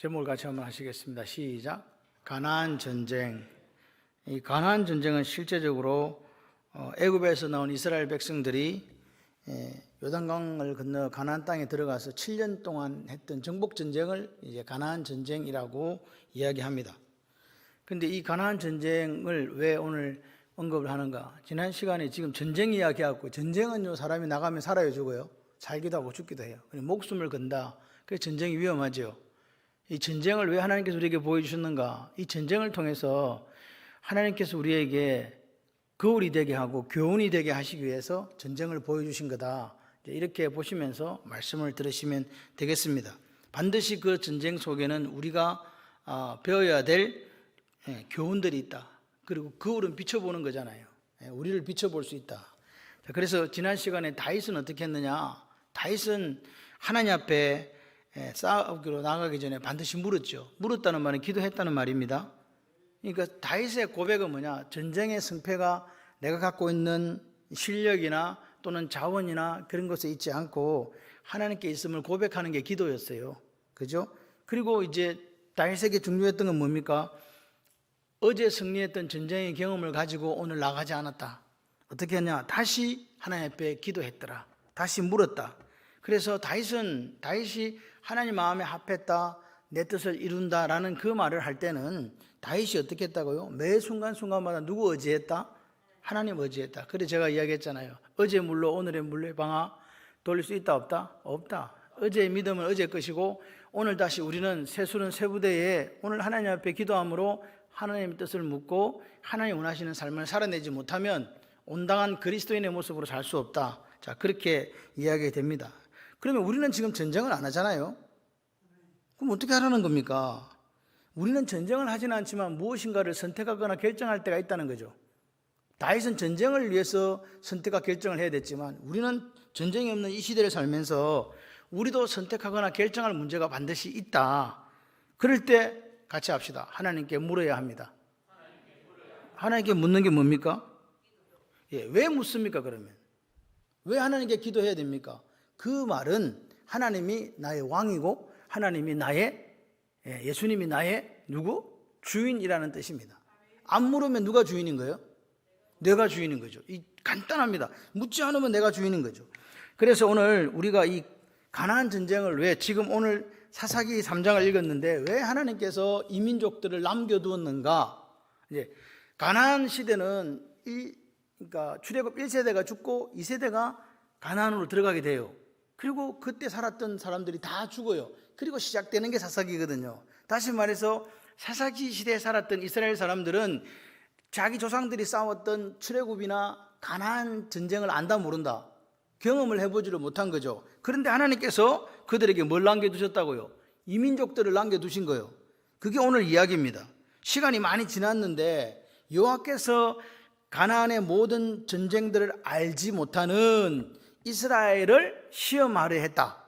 제목을 같이 한번 하시겠습니다. 시작. 가나안 전쟁. 이 가나안 전쟁은 실제적으로 애굽에서 나온 이스라엘 백성들이 요단강을 건너 가나안 땅에 들어가서 7년 동안 했던 정복 전쟁을 이제 가나안 전쟁이라고 이야기합니다. 그런데 이 가나안 전쟁을 왜 오늘 언급을 하는가? 지난 시간에 지금 전쟁 이야기하고, 전쟁은요 사람이 나가면 살아요 죽어요? 살기도 하고 죽기도 해요. 목숨을 건다. 그래서 전쟁이 위험하죠. 이 전쟁을 왜 하나님께서 우리에게 보여주셨는가? 이 전쟁을 통해서 하나님께서 우리에게 거울이 되게 하고 교훈이 되게 하시기 위해서 전쟁을 보여주신 거다. 이렇게 보시면서 말씀을 들으시면 되겠습니다. 반드시 그 전쟁 속에는 우리가 배워야 될 교훈들이 있다. 그리고 거울은 비춰보는 거잖아요. 우리를 비춰볼 수 있다. 그래서 지난 시간에 다윗은 어떻게 했느냐? 다윗은 하나님 앞에 싸우기로 나가기 전에 반드시 물었죠. 물었다는 말은 기도했다는 말입니다. 그러니까 다윗의 고백은 뭐냐? 전쟁의 승패가 내가 갖고 있는 실력이나 또는 자원이나 그런 것에 있지 않고 하나님께 있음을 고백하는 게 기도였어요. 그죠? 그리고 이제 다윗에게 중요했던 건 뭡니까? 어제 승리했던 전쟁의 경험을 가지고 오늘 나가지 않았다. 어떻게 했냐? 다시 하나님 앞에 기도했더라. 다시 물었다. 그래서 다윗이 하나님 마음에 합했다, 내 뜻을 이룬다라는 그 말을 할 때는 다윗이 어떻게 했다고요? 매 순간순간마다 누구 의지했다? 하나님 의지했다. 그래 제가 이야기했잖아요. 어제 물로 오늘의 물의 방아 돌릴 수 있다 없다? 없다. 어제의 믿음은 어제 것이고 오늘 다시 우리는 새수는 새부대에 오늘 하나님 앞에 기도함으로 하나님의 뜻을 묻고 하나님 원하시는 삶을 살아내지 못하면 온당한 그리스도인의 모습으로 살 수 없다. 자, 그렇게 이야기가 됩니다. 그러면 우리는 지금 전쟁을 안 하잖아요. 그럼 어떻게 하라는 겁니까? 우리는 전쟁을 하지는 않지만 무엇인가를 선택하거나 결정할 때가 있다는 거죠. 다윗은 전쟁을 위해서 선택과 결정을 해야 됐지만 우리는 전쟁이 없는 이 시대를 살면서 우리도 선택하거나 결정할 문제가 반드시 있다. 그럴 때 같이 합시다. 하나님께 물어야 합니다. 하나님께 묻는 게 뭡니까? 왜 묻습니까 그러면? 왜 하나님께 기도해야 됩니까? 그 말은 하나님이 나의 왕이고 하나님이 예수님이 나의 누구? 주인이라는 뜻입니다. 안 물으면 누가 주인인 거예요? 내가 주인인 거죠. 간단합니다. 묻지 않으면 내가 주인인 거죠. 그래서 오늘 우리가 이 가나안 전쟁을 왜 지금 오늘 사사기 3장을 읽었는데 왜 하나님께서 이 민족들을 남겨두었는가? 이제 가나안 시대는 그러니까 출애굽 1세대가 죽고 2세대가 가나안으로 들어가게 돼요. 그리고 그때 살았던 사람들이 다 죽어요. 그리고 시작되는 게 사사기거든요. 다시 말해서 사사기 시대에 살았던 이스라엘 사람들은 자기 조상들이 싸웠던 출애굽이나 가나안 전쟁을 안다 모른다. 경험을 해보지를 못한 거죠. 그런데 하나님께서 그들에게 뭘 남겨두셨다고요? 이 민족들을 남겨두신 거예요. 그게 오늘 이야기입니다. 시간이 많이 지났는데 여호와께서 가나안의 모든 전쟁들을 알지 못하는 이스라엘을 시험하려 했다.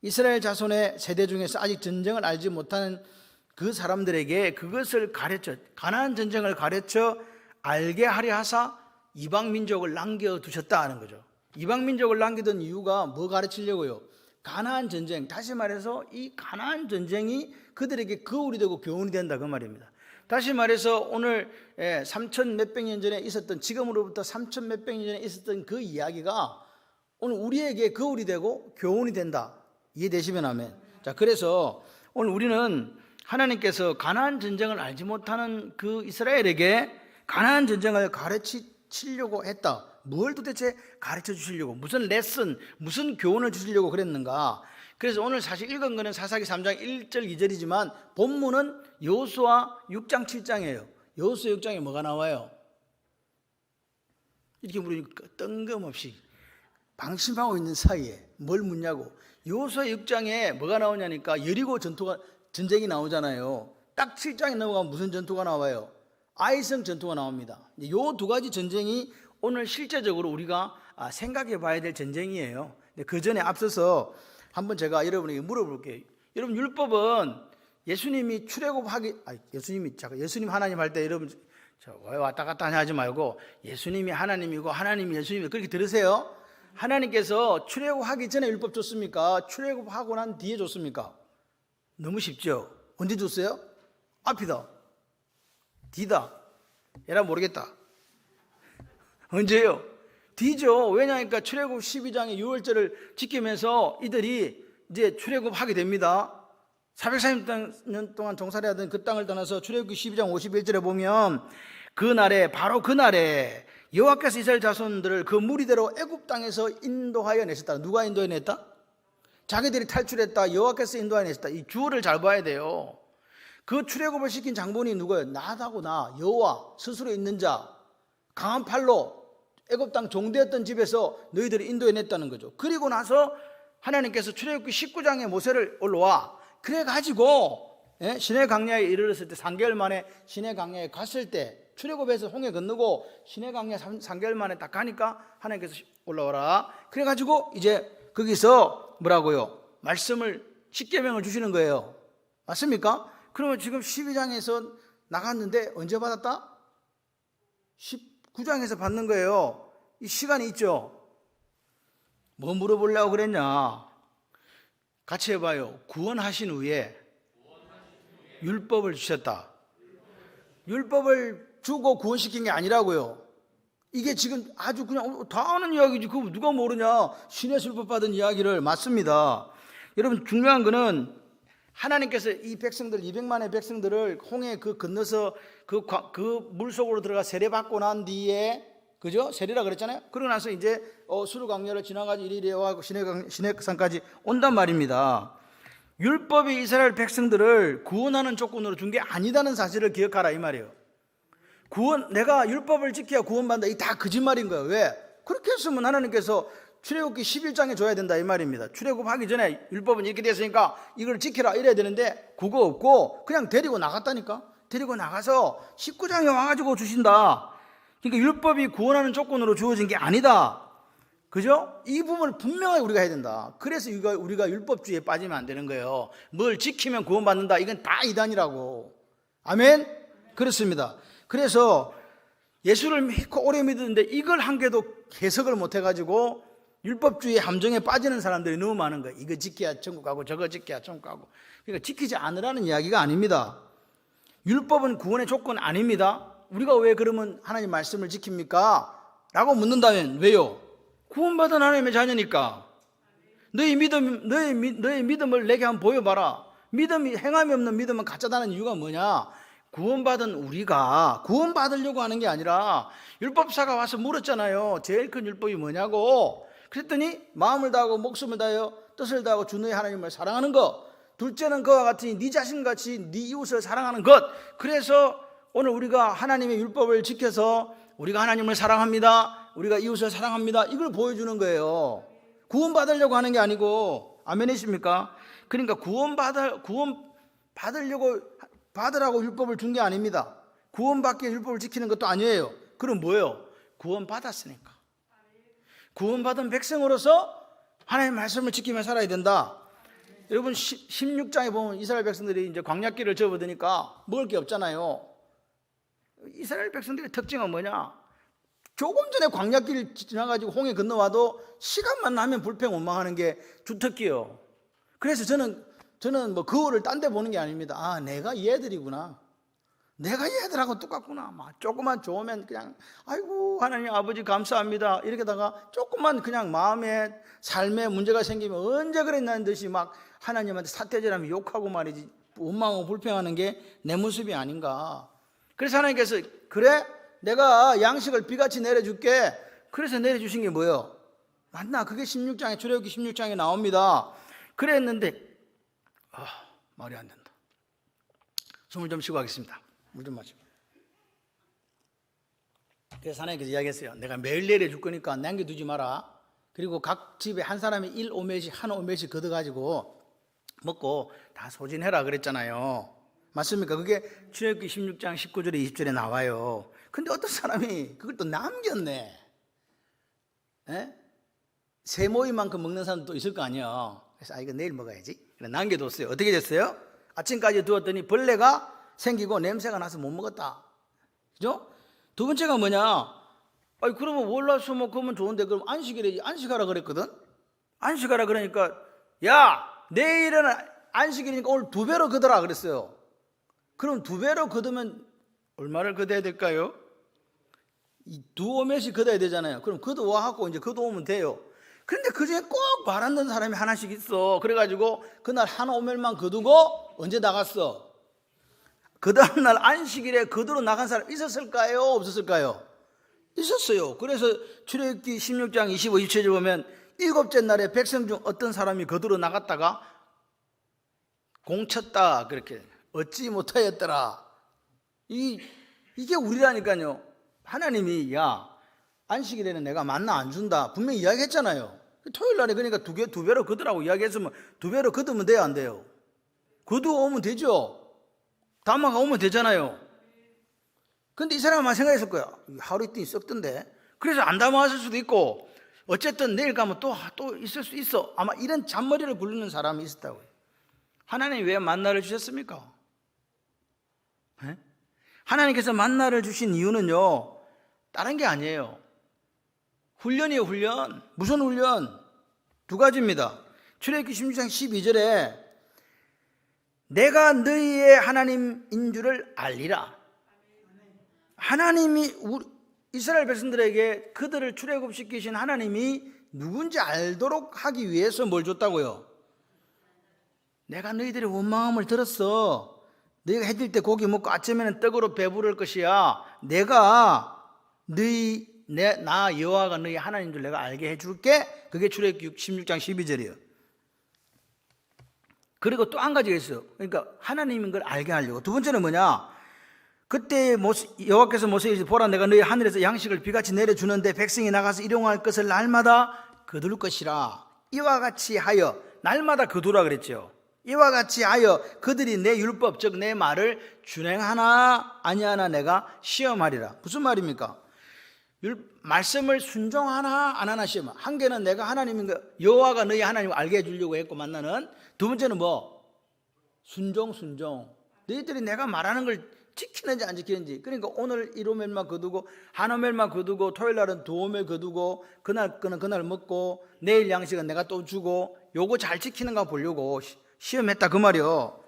이스라엘 자손의 세대 중에서 아직 전쟁을 알지 못하는 그 사람들에게 그것을 가나안 전쟁을 가르쳐 알게 하려 하사 이방 민족을 남겨두셨다 하는 거죠. 이방 민족을 남기던 이유가 뭐 가르치려고요? 가나안 전쟁. 다시 말해서 이 가나안 전쟁이 그들에게 거울이 되고 교훈이 된다 그 말입니다. 다시 말해서 오늘 3천 몇백 년 전에 있었던, 지금으로부터 3천 몇백 년 전에 있었던 그 이야기가 오늘 우리에게 거울이 되고 교훈이 된다. 이해되시면 아멘. 자, 그래서 오늘 우리는 하나님께서 가나안 전쟁을 알지 못하는 그 이스라엘에게 가나안 전쟁을 가르치려고 했다. 뭘 도대체 가르쳐 주시려고, 무슨 레슨, 무슨 교훈을 주시려고 그랬는가? 그래서 오늘 사실 읽은 거는 사사기 3장 1절 2절이지만 본문은 여호수아 6장 7장이에요. 여호수아 6장에 뭐가 나와요? 이렇게 물으니까 뜬금없이 방심하고 있는 사이에 뭘 묻냐고. 여호수아 6장에 뭐가 나오냐니까 여리고 전쟁이 나오잖아요. 딱 7장에 넘어가면 무슨 전투가 나와요? 아이성 전투가 나옵니다. 이 두 가지 전쟁이 오늘 실제적으로 우리가 생각해 봐야 될 전쟁이에요. 그 전에 앞서서 한번 제가 여러분에게 물어볼게요. 여러분 율법은 예수님이 예수님 하나님 할 때 여러분 왜 왔다 갔다 하지 말고 예수님이 하나님이고 하나님이 예수님이 그렇게 들으세요. 하나님께서 출애굽하기 전에 율법 줬습니까? 출애굽하고 난 뒤에 줬습니까? 너무 쉽죠. 언제 줬어요? 앞이다, 뒤다, 얘라 모르겠다. 언제요? 뒤죠. 왜냐하니까 출애굽 12장의 6월절을 지키면서 이들이 이제 출애굽하게 됩니다. 440년 동안 종살이하던 그 땅을 떠나서 출애굽기 12장 51절에 보면 그날에, 바로 그날에 여호와께서 이스라엘 자손들을 그 무리대로 애굽 땅에서 인도하여 내셨다. 누가 인도해 냈다? 자기들이 탈출했다. 여호와께서 인도하여 내셨다. 이 주어를 잘 봐야 돼요. 그 출애굽을 시킨 장본이 누구예요? 나다고 나, 여호와 스스로 있는 자, 강한 팔로 애굽 땅 종되었던 집에서 너희들이 인도해 냈다는 거죠. 그리고 나서 하나님께서 출애굽기 19장에 모세를 올라와 그래가지고 시내 강야에 이르렀을 때 3개월 만에 시내 강야에 갔을 때 출애굽에서 홍해 건너고 시내 강야 3개월 만에 딱 가니까 하나님께서 올라오라 그래가지고 이제 거기서 뭐라고요? 말씀을 10계명을 주시는 거예요. 맞습니까? 그러면 지금 12장에서 나갔는데 언제 받았다? 19장에서 받는 거예요. 이 시간이 있죠. 뭐 물어보려고 그랬냐? 같이 해봐요. 구원하신 후에 율법을 주셨다. 율법을 주고 구원시킨 게 아니라고요. 이게 지금 아주 그냥 다 아는 이야기지. 그거 누가 모르냐? 신의 율법 받은 이야기를. 맞습니다. 여러분 중요한 거는 하나님께서 이 백성들 200만의 백성들을 홍해 그 건너서 그 물속으로 들어가 세례받고 난 뒤에, 그죠? 세례라 그랬잖아요. 그러고 나서 이제 수르 강야를 지나가지고 이리에 와고 시내산까지 온단 말입니다. 율법이 이스라엘 백성들을 구원하는 조건으로 준 게 아니다는 사실을 기억하라 이 말이에요. 내가 율법을 지켜야 구원받는다. 이 다 거짓말인 거예요. 왜? 그렇게 했으면 하나님께서 출애굽기 11장에 줘야 된다 이 말입니다. 출애굽하기 전에 율법은 이렇게 됐으니까 이걸 지키라 이래야 되는데 그거 없고 그냥 데리고 나갔다니까. 데리고 나가서 19장에 와가지고 주신다. 그러니까 율법이 구원하는 조건으로 주어진 게 아니다. 그죠? 이 부분을 분명하게 우리가 해야 된다. 그래서 우리가 율법주의에 빠지면 안 되는 거예요. 뭘 지키면 구원받는다. 이건 다 이단이라고. 아멘? 그렇습니다. 그래서 예수를 믿고 오래 믿었는데 이걸 한 개도 해석을 못 해가지고 율법주의 함정에 빠지는 사람들이 너무 많은 거예요. 이거 지켜야 천국 가고 저거 지켜야 천국 가고. 그러니까 지키지 않으라는 이야기가 아닙니다. 율법은 구원의 조건 아닙니다. 우리가 왜 그러면 하나님 말씀을 지킵니까? 라고 묻는다면 왜요? 구원받은 하나님의 자녀니까. 너희 믿음을 내게 한번 보여봐라. 믿음이 행함이 없는 믿음은 가짜다는 이유가 뭐냐? 구원받은 우리가 구원받으려고 하는 게 아니라 율법사가 와서 물었잖아요. 제일 큰 율법이 뭐냐고. 그랬더니 마음을 다하고 목숨을 다하여 뜻을 다하고 주 너희 하나님을 사랑하는 것. 둘째는 그와 같으니 네 자신같이 네 이웃을 사랑하는 것. 그래서 오늘 우리가 하나님의 율법을 지켜서 우리가 하나님을 사랑합니다. 우리가 이웃을 사랑합니다. 이걸 보여주는 거예요. 구원받으려고 하는 게 아니고. 아멘이십니까? 그러니까 받으라고 율법을 준 게 아닙니다. 구원받기 위해 율법을 지키는 것도 아니에요. 그럼 뭐예요? 구원받았으니까. 구원받은 백성으로서 하나님의 말씀을 지키며 살아야 된다. 여러분 16장에 보면 이스라엘 백성들이 이제 광야길을 접어드니까 먹을 게 없잖아요. 이스라엘 백성들의 특징은 뭐냐? 조금 전에 광야길 지나가지고 홍해 건너와도 시간만 나면 불평원망하는 게 주특기예요. 그래서 저는 뭐 거울을 딴 데 보는 게 아닙니다. 아, 내가 얘들이구나. 내가 얘들하고 똑같구나. 막 조금만 좋으면 그냥 아이고 하나님 아버지 감사합니다. 이렇게다가 조금만 그냥 마음에 삶에 문제가 생기면 언제 그랬냐는 듯이 막 하나님한테 사태질하면 욕하고 말이지 원망하고 불평하는 게 내 모습이 아닌가. 그래서 하나님께서 그래? 내가 양식을 비같이 내려줄게. 그래서 내려주신 게 뭐예요? 맞나? 그게 16장에 출애굽기 16장에 나옵니다. 그랬는데 말이 안 된다. 숨을 좀 쉬고 하겠습니다. 물 좀 마시고. 그래서 하나님께서 이야기했어요. 내가 매일 내려줄 거니까 남겨두지 마라. 그리고 각 집에 한 사람이 1오멜씩 한 오멜씩 걷어가지고 먹고 다 소진해라 그랬잖아요. 맞습니까? 그게 출애굽기 16장 19절에 20절에 나와요. 근데 어떤 사람이 그걸 또 남겼네. 세 모이만큼 먹는 사람도 있을 거 아니에요. 그래서 이거 내일 먹어야지. 그래 남겨뒀어요. 어떻게 됐어요? 아침까지 두었더니 벌레가 생기고 냄새가 나서 못 먹었다. 그죠? 두 번째가 뭐냐? 그러면 월화수목 그러면 좋은데 그럼 안식일에 안식하라 그랬거든. 안식하라 그러니까 야 내일은 안식일이니까 오늘 2배로 거두라 그랬어요. 그럼 2배로 거두면 얼마를 거둬야 될까요? 이 2오멜씩 거둬야 되잖아요. 그럼 거두어갖고 이제 거두오면 돼요. 그런데 그중에 꼭 말 안 듣는 사람이 하나씩 있어. 그래가지고 그날 한 오멜만 거두고 언제 나갔어? 그 다음날 안식일에 거두러 나간 사람 있었을까요? 없었을까요? 있었어요. 그래서 출애굽기 16장 25, 27절 보면 7째 날에 백성 중 어떤 사람이 거두러 나갔다가 공쳤다 그렇게 얻지 못하였더라. 이게 우리라니까요. 하나님이 야 안식일에는 내가 만나 안 준다 분명히 이야기했잖아요. 토요일 날에 그러니까 2배로 거두라고 이야기했으면 2배로 거두면 돼요 안 돼요? 거두어오면 되죠. 담아가 오면 되잖아요. 근데 이 사람만 생각했을 거야. 하루 이틀 썩던데. 그래서 안 담아왔을 수도 있고 어쨌든 내일 가면 또 있을 수 있어. 아마 이런 잔머리를 굴리는 사람이 있었다고요. 하나님이 왜 만나를 주셨습니까? 네? 하나님께서 만나를 주신 이유는요 다른 게 아니에요. 훈련이에요. 훈련. 무슨 훈련? 2가지입니다. 출애굽기 16장 12절에 내가 너희의 하나님인 줄을 알리라. 하나님이 이스라엘 백성들에게 그들을 출애굽시키신 하나님이 누군지 알도록 하기 위해서 뭘 줬다고요? 내가 너희들의 원망함을 들었어. 너희가 해질 때 고기 먹고 아침에는 떡으로 배부를 것이야. 내가 나 여호와가 너희 하나님인 줄 내가 알게 해줄게. 그게 출애굽기 16장 12절이에요. 그리고 또 한 가지가 있어요. 그러니까 하나님인 걸 알게 하려고. 2번째는 뭐냐? 그때 여호와께서 모세에게 보라 내가 너희 하늘에서 양식을 비같이 내려주는데 백성이 나가서 일용할 것을 날마다 거둘 것이라. 이와 같이 하여 날마다 거두라 그랬죠. 이와 같이 하여 그들이 내 율법 즉 내 말을 준행하나 아니하나 내가 시험하리라. 무슨 말입니까? 말씀을 순종하나 안 하나 시험. 한 개는 내가 하나님인 거 여호와가 너희 하나님을 알게 해주려고 했고 만나는. 2번째는 뭐? 순종. 너희들이 내가 말하는 걸 지키는지 안 지키는지. 그러니까 오늘 1오멜만 거두고 한 오멜만 거두고 토요일 날은 2오멜 거두고 그날 거는 그날 먹고 내일 양식은 내가 또 주고 요거 잘 지키는가 보려고 시험했다 그 말이요.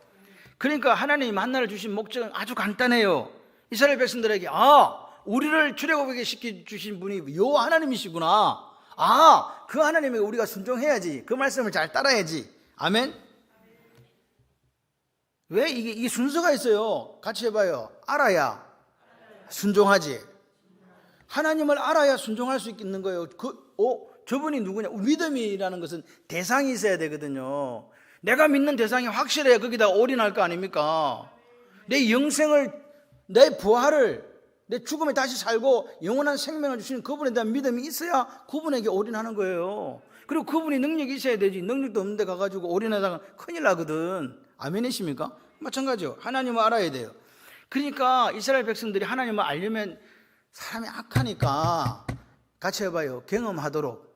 그러니까 하나님이 만나를 주신 목적은 아주 간단해요. 이스라엘 백성들에게 우리를 출애굽하게 시켜주신 분이 여호와 하나님이시구나. 그 하나님에게 우리가 순종해야지. 그 말씀을 잘 따라야지. 아멘. 왜 이게 순서가 있어요. 같이 해봐요. 알아야 순종하지. 하나님을 알아야 순종할 수 있는 거예요. 저분이 누구냐? 믿음이라는 것은 대상이 있어야 되거든요. 내가 믿는 대상이 확실해야 거기다 올인할 거 아닙니까? 내 영생을, 내 부활을, 내 죽음에 다시 살고 영원한 생명을 주시는 그분에 대한 믿음이 있어야 그분에게 올인하는 거예요. 그리고 그분이 능력이 있어야 되지. 능력도 없는데 가가지고 올인하다가 큰일 나거든. 아멘이십니까? 마찬가지요. 하나님을 알아야 돼요. 그러니까 이스라엘 백성들이 하나님을 알려면 사람이 악하니까 같이 해봐요. 경험하도록.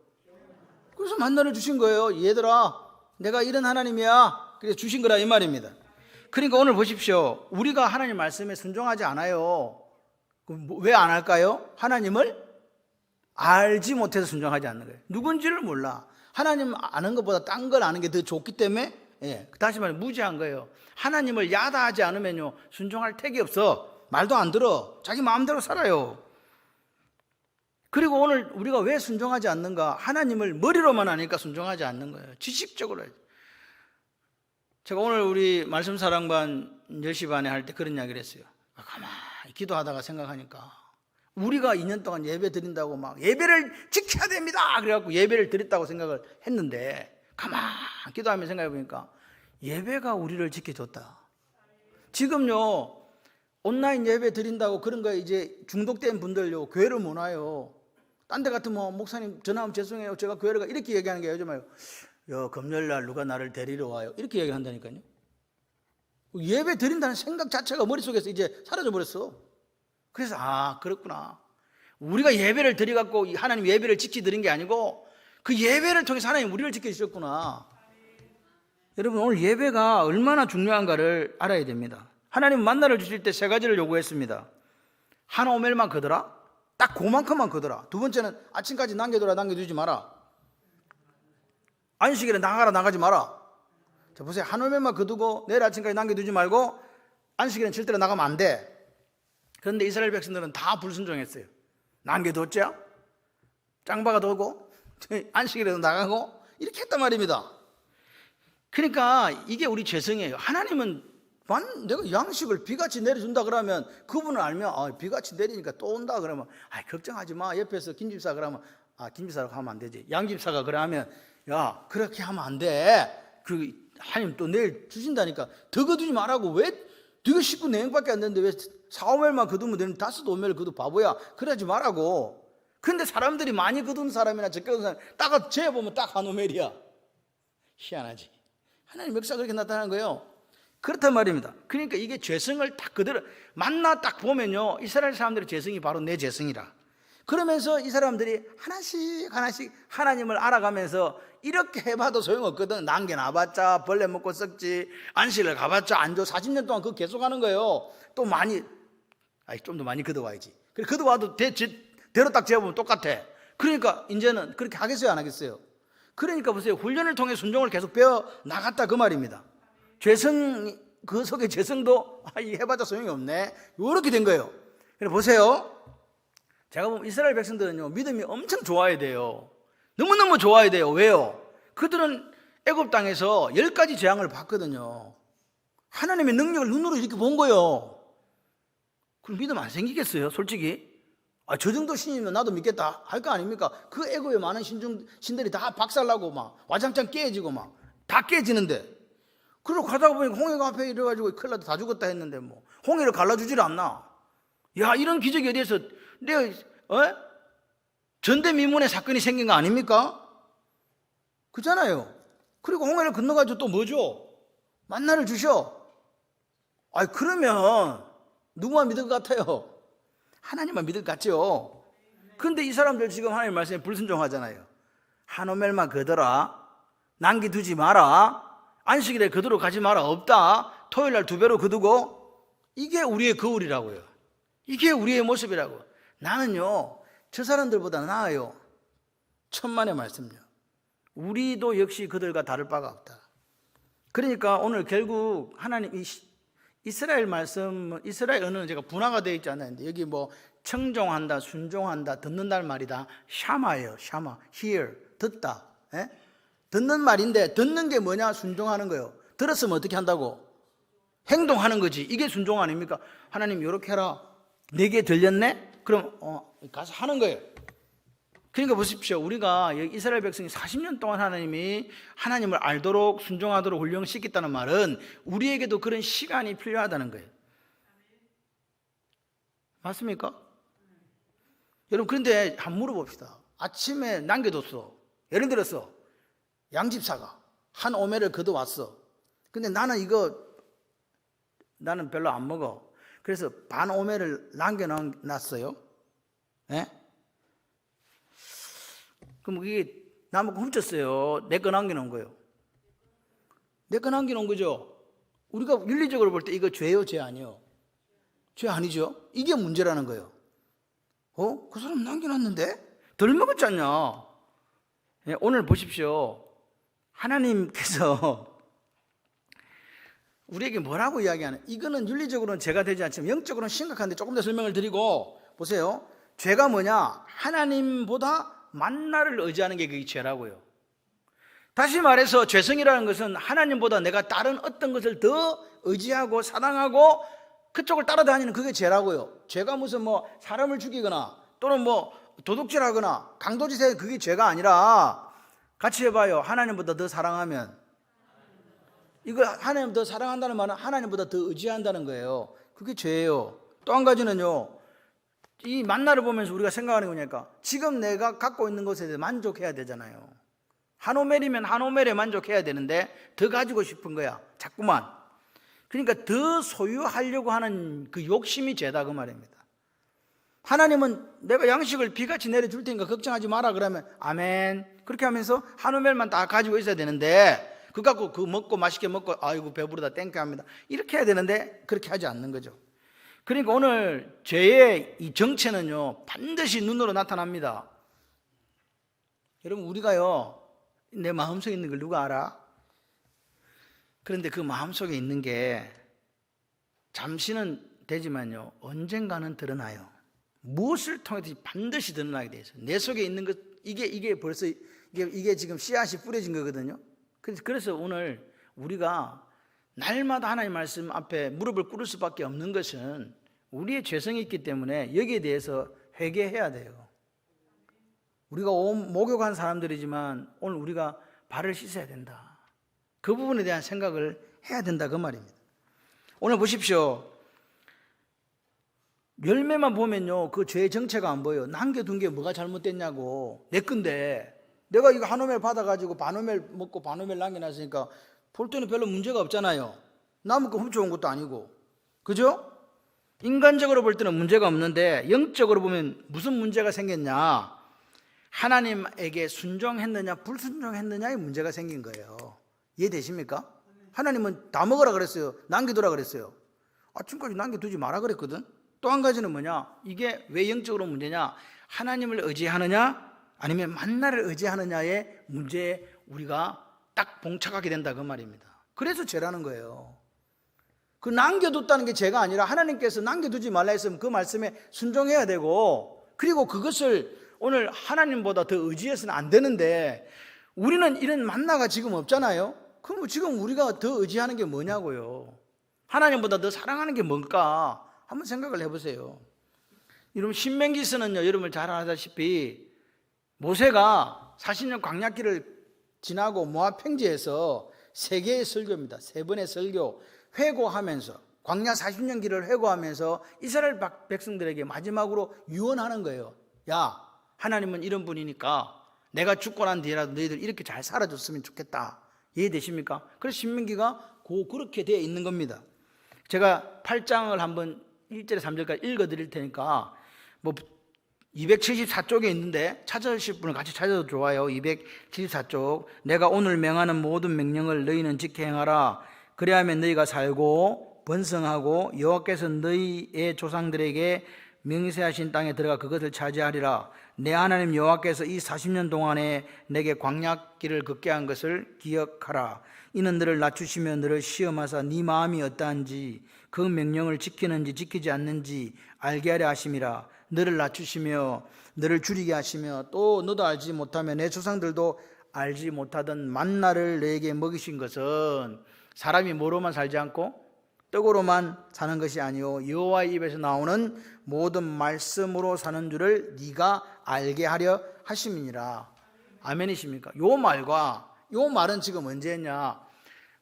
그래서 만나를 주신 거예요. 얘들아 내가 이런 하나님이야. 그래서 주신 거라 이 말입니다. 그러니까 오늘 보십시오. 우리가 하나님 말씀에 순종하지 않아요. 왜 안 할까요? 하나님을 알지 못해서 순종하지 않는 거예요. 누군지를 몰라. 하나님 아는 것보다 딴 걸 아는 게 더 좋기 때문에 다시 말해 무지한 거예요. 하나님을 야다하지 않으면요 순종할 택이 없어. 말도 안 들어. 자기 마음대로 살아요. 그리고 오늘 우리가 왜 순종하지 않는가? 하나님을 머리로만 하니까 순종하지 않는 거예요. 지식적으로. 제가 오늘 우리 말씀 사랑반 10시 반에 할 때 그런 이야기를 했어요. 가만히 기도하다가 생각하니까 우리가 2년 동안 예배 드린다고 막 예배를 지켜야 됩니다 그래갖고 예배를 드렸다고 생각을 했는데 가만히 기도하며 생각해 보니까 예배가 우리를 지켜줬다. 지금요 온라인 예배 드린다고 그런 거에 이제 중독된 분들요 교회를 못 와요. 딴 데 같으면 목사님 전화하면 죄송해요 제가 교회를 가 이렇게 얘기하는 게 요즘에 금요일날 누가 나를 데리러 와요 이렇게 얘기한다니까요. 예배 드린다는 생각 자체가 머릿속에서 이제 사라져 버렸어. 그래서 그렇구나. 우리가 예배를 드려갖고 하나님 예배를 지켜드린 게 아니고 그 예배를 통해서 하나님 우리를 지켜주셨구나. 여러분 오늘 예배가 얼마나 중요한가를 알아야 됩니다. 하나님 만나를 주실 때 3가지를 요구했습니다. 한 오멜만 거두라. 딱 그만큼만 거두라. 2번째는 아침까지 남겨두지 마라. 안식일에 나가지 마라. 자, 보세요. 한 오멜만 거두고 내일 아침까지 남겨두지 말고 안식일은 절대로 나가면 안 돼. 그런데 이스라엘 백성들은 다 불순종했어요. 남겨뒀죠. 짱바가 돌고 안식일에도 나가고 이렇게 했단 말입니다. 그러니까 이게 우리 죄성이에요. 하나님은 내가 양식을 비같이 내려준다 그러면 그분을 알면 비같이 내리니까 또 온다 그러면 걱정하지 마. 옆에서 김집사 그러면 김집사라고 하면 안 되지. 양집사가 그러면 야 그렇게 하면 안 돼. 하나님 또 내일 주신다니까 더 거두지 말라고. 왜 네가 19내용밖에 안 되는데 왜 4오멜만 거두면 되는 5-5멜을 거두 바보야. 그러지 말라고. 근데 사람들이 많이 거둔 사람이나 적게 거둔 사람 딱 재보면 딱 한 오멜이야. 희한하지. 하나님 역사 그렇게 나타나는 거예요. 그렇단 말입니다. 그러니까 이게 죄성을 딱 그대로 만나 딱 보면요, 이스라엘 사람들의 죄성이 바로 내 죄성이라. 그러면서 이 사람들이 하나씩 하나씩 하나님을 알아가면서 이렇게 해봐도 소용없거든. 남겨놔봤자 벌레 먹고 썩지, 안식을 가봤자 안 줘. 40년 동안 그거 계속하는 거예요. 또 많이 좀 더 많이 걷어와야지. 그래 걷어와도 대로 딱 재보면 똑같아. 그러니까 이제는 그렇게 하겠어요 안 하겠어요? 그러니까 보세요. 훈련을 통해 순종을 계속 배워 나갔다 그 말입니다. 죄성, 그 속에 죄성도 해봤자 소용이 없네. 이렇게 된 거예요. 그래 보세요. 제가 보면 이스라엘 백성들은요, 믿음이 엄청 좋아야 돼요. 너무너무 좋아야 돼요. 왜요? 그들은 애굽 땅에서 10가지 재앙을 봤거든요. 하나님의 능력을 눈으로 이렇게 본 거예요. 그럼 믿음 안 생기겠어요? 솔직히. 저 정도 신이면 나도 믿겠다 할 거 아닙니까? 그 애굽에 많은 신들이 다 박살나고 막 와장창 깨지고 막 다 깨지는데, 그러고 가다가 보니까 홍해가 앞에 이래가지고 큰일 나다 다 죽었다 했는데 뭐 홍해를 갈라주질 않나? 야, 이런 기적이 어디에서 내가 전대미문의 사건이 생긴 거 아닙니까? 그잖아요. 그리고 홍해를 건너가지고 또 뭐죠? 만나를 주셔. 그러면 누구만 믿을 것 같아요? 하나님만 믿을 것 같죠? 근데 이 사람들 지금 하나님 말씀에 불순종하잖아요. 한 오멜만 거둬라. 남기두지 마라. 안식일에 거두러 가지 마라. 없다. 토요일날 2배로 거두고. 이게 우리의 거울이라고요. 이게 우리의 모습이라고. 나는요, 저 사람들보다 나아요. 천만의 말씀요. 우리도 역시 그들과 다를 바가 없다. 그러니까 오늘 결국 하나님 이스라엘 말씀, 이스라엘 언어는 제가 분화가 되어 있지 않는데 여기 뭐 청종한다, 순종한다, 듣는다는 말이다. 샤마예요. 샤마. hear. 듣다. 듣는 말인데 듣는 게 뭐냐? 순종하는 거예요. 들었으면 어떻게 한다고? 행동하는 거지. 이게 순종 아닙니까? 하나님 이렇게 해라. 내게 들렸네? 그럼 가서 하는 거예요. 그러니까 보십시오. 우리가 이스라엘 백성이 40년 동안 하나님이 하나님을 알도록 순종하도록 훈련시켰다는 말은 우리에게도 그런 시간이 필요하다는 거예요. 맞습니까? 여러분, 그런데 한번 물어봅시다. 아침에 남겨뒀어. 예를 들어서 양집사가 한 오멜을 걷어왔어. 근데 나는 별로 안 먹어. 그래서 반 오멜을 남겨놨어요. 그럼 그게 나무가 훔쳤어요. 내 거 남겨놓은 거예요. 내 거 남겨놓은 거죠. 우리가 윤리적으로 볼 때 이거 죄요, 죄 아니에요? 죄 아니죠? 이게 문제라는 거예요. 그 사람 남겨놨는데? 덜 먹었잖냐? 오늘 보십시오. 하나님께서 우리에게 뭐라고 이야기하는, 이거는 윤리적으로는 죄가 되지 않지만 영적으로는 심각한데 조금 더 설명을 드리고, 보세요. 죄가 뭐냐? 하나님보다 만나를 의지하는 게 그게 죄라고요. 다시 말해서 죄성이라는 것은 하나님보다 내가 다른 어떤 것을 더 의지하고 사랑하고 그쪽을 따라다니는 그게 죄라고요. 죄가 무슨 뭐 사람을 죽이거나 또는 뭐 도둑질하거나 강도짓해, 그게 죄가 아니라, 같이 해봐요. 하나님보다 더 사랑하면, 이거 하나님 더 사랑한다는 말은 하나님보다 더 의지한다는 거예요. 그게 죄예요. 또 한 가지는요, 이 만나를 보면서 우리가 생각하는 거니까 지금 내가 갖고 있는 것에 대해 만족해야 되잖아요. 한 오멜이면 한 오멜에 만족해야 되는데 더 가지고 싶은 거야, 자꾸만. 그러니까 더 소유하려고 하는 그 욕심이 죄다 그 말입니다. 하나님은 내가 양식을 비같이 내려줄 테니까 걱정하지 마라 그러면 아멘, 그렇게 하면서 한 오멜만 다 가지고 있어야 되는데, 그거 갖고 그거 먹고 맛있게 먹고 아이고 배부르다 땡큐합니다 이렇게 해야 되는데 그렇게 하지 않는 거죠. 그러니까 오늘 죄의 이 정체는요, 반드시 눈으로 나타납니다. 여러분, 우리가요, 내 마음속에 있는 걸 누가 알아? 그런데 그 마음속에 있는 게 잠시는 되지만요, 언젠가는 드러나요. 무엇을 통해서 반드시 드러나게 돼 있어요. 내 속에 있는 것, 이게 벌써 이게 지금 씨앗이 뿌려진 거거든요. 그래서 오늘 우리가 날마다 하나님 말씀 앞에 무릎을 꿇을 수밖에 없는 것은 우리의 죄성이 있기 때문에 여기에 대해서 회개해야 돼요. 우리가 목욕한 사람들이지만 오늘 우리가 발을 씻어야 된다. 그 부분에 대한 생각을 해야 된다 그 말입니다. 오늘 보십시오. 열매만 보면요, 그 죄의 정체가 안 보여요. 남겨둔 게 뭐가 잘못됐냐고. 내 건데 내가 이거 한 오멜 받아가지고 반 오멜 먹고 반 오멜 남겨놨으니까 볼 때는 별로 문제가 없잖아요. 남은 거 훔쳐온 것도 아니고, 그죠? 인간적으로 볼 때는 문제가 없는데 영적으로 보면 무슨 문제가 생겼냐? 하나님에게 순종했느냐 불순종했느냐의 문제가 생긴 거예요. 이해되십니까? 하나님은 다 먹으라 그랬어요. 남겨두라 그랬어요. 아침까지 남겨두지 마라 그랬거든. 또 한 가지는 뭐냐? 이게 왜 영적으로 문제냐? 하나님을 의지하느냐 아니면 만나를 의지하느냐의 문제에 우리가 딱 봉착하게 된다 그 말입니다. 그래서 죄라는 거예요. 그 남겨뒀다는 게 죄가 아니라 하나님께서 남겨두지 말라 했으면 그 말씀에 순종해야 되고, 그리고 그것을 오늘 하나님보다 더 의지해서는 안 되는데 우리는 이런 만나가 지금 없잖아요. 그럼 지금 우리가 더 의지하는 게 뭐냐고요. 하나님보다 더 사랑하는 게 뭘까 한번 생각을 해보세요. 여러분 신명기서는요, 여러분 잘 아다시피 모세가 40년 광야길을 지나고 모압 평지에서 3개의 설교입니다. 3번의 설교 회고하면서 광야 40년 길을 회고하면서 이스라엘 백성들에게 마지막으로 유언하는 거예요. 야, 하나님은 이런 분이니까 내가 죽고 난 뒤에라도 너희들 이렇게 잘 살아줬으면 좋겠다. 이해되십니까? 그래서 신명기가 그렇게 되어 있는 겁니다. 제가 8장을 한번 1절에 3절까지 읽어드릴 테니까 274쪽에 있는데 찾으실 분은 같이 찾아도 좋아요. 274쪽. 내가 오늘 명하는 모든 명령을 너희는 지켜 행하라. 그래야만 너희가 살고 번성하고 여호와께서 너희의 조상들에게 명세하신 땅에 들어가 그것을 차지하리라. 내 하나님 여호와께서 이 40년 동안에 내게 광야길을 걷게 한 것을 기억하라. 이는 너를 낮추시며 너를 시험하사 네 마음이 어떠한지 그 명령을 지키는지 지키지 않는지 알게 하려 하심이라. 너를 낮추시며 너를 줄이게 하시며 또 너도 알지 못하며 내 조상들도 알지 못하던 만나를 너에게 먹이신 것은 사람이 뭐로만 살지 않고 떡으로만 사는 것이 아니요 여호와의 입에서 나오는 모든 말씀으로 사는 줄을 네가 알게 하려 하심이니라. 아멘이십니까? 요 말은 지금 언제 했냐?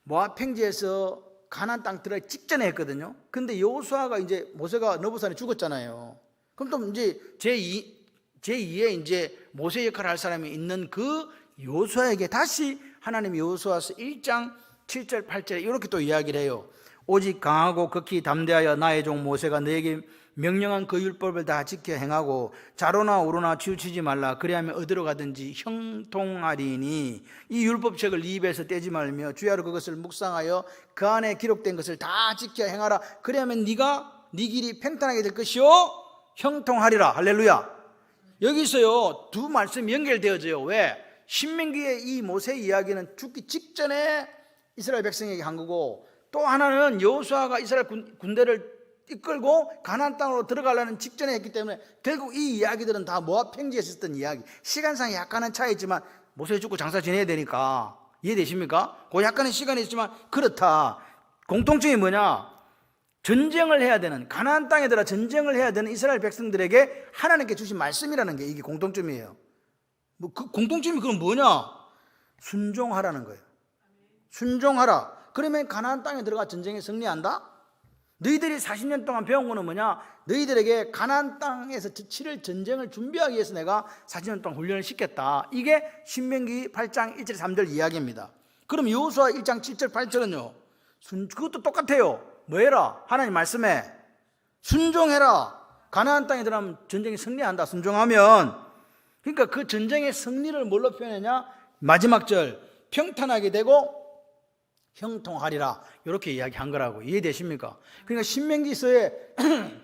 모압 평지에서 가나안 땅 들어가기 직전에 했거든요. 근데 여호수아가 이제 모세가 너부산에 죽었잖아요. 그럼 또 이제 제2의 이제 모세 역할을 할 사람이 있는 그 여호수아에게 다시 하나님이 여호수아서 1장 7절 8절에 이렇게 또 이야기를 해요. 오직 강하고 극히 담대하여 나의 종 모세가 너에게 명령한 그 율법을 다 지켜 행하고 좌로나 우로나 치우치지 말라. 그리하면 어디로 가든지 형통하리니 이 율법책을 네 입에서 떼지 말며 주야로 그것을 묵상하여 그 안에 기록된 것을 다 지켜 행하라. 그리하면 네 길이 평탄하게 될 것이요 형통하리라. 할렐루야. 여기서요 두 말씀이 연결되어져요. 왜? 신명기의 이 모세 이야기는 죽기 직전에 이스라엘 백성에게 한 거고, 또 하나는 여호수아가 이스라엘 군대를 이끌고 가나안 땅으로 들어가려는 직전에 했기 때문에 결국 이 이야기들은 다 모압 평지에서 있었던 이야기. 시간상에 약간은 차이 있지만 모세 죽고 장사 지내야 되니까 이해되십니까? 그 약간의 시간이 있지만 그렇다. 공통점이 뭐냐? 전쟁을 해야 되는, 가나안 땅에 들어 전쟁을 해야 되는 이스라엘 백성들에게 하나님께 주신 말씀이라는 게 이게 공통점이에요. 그 공통점이 그럼 뭐냐? 순종하라는 거예요. 순종하라. 그러면 가나안 땅에 들어가 전쟁에 승리한다? 너희들이 40년 동안 배운 거는 뭐냐? 너희들에게 가나안 땅에서 치를 전쟁을 준비하기 위해서 내가 40년 동안 훈련을 시켰다. 이게 신명기 8장 1절 3절 이야기입니다. 그럼 여호수아 1장 7절 8절은요 그것도 똑같아요. 뭐 해라? 하나님 말씀에 순종해라. 가나안 땅에 들어가면 전쟁에 승리한다. 순종하면. 그러니까 그 전쟁의 승리를 뭘로 표현하냐? 마지막 절 평탄하게 되고 형통하리라. 이렇게 이야기한 거라고. 이해되십니까? 그러니까 신명기서에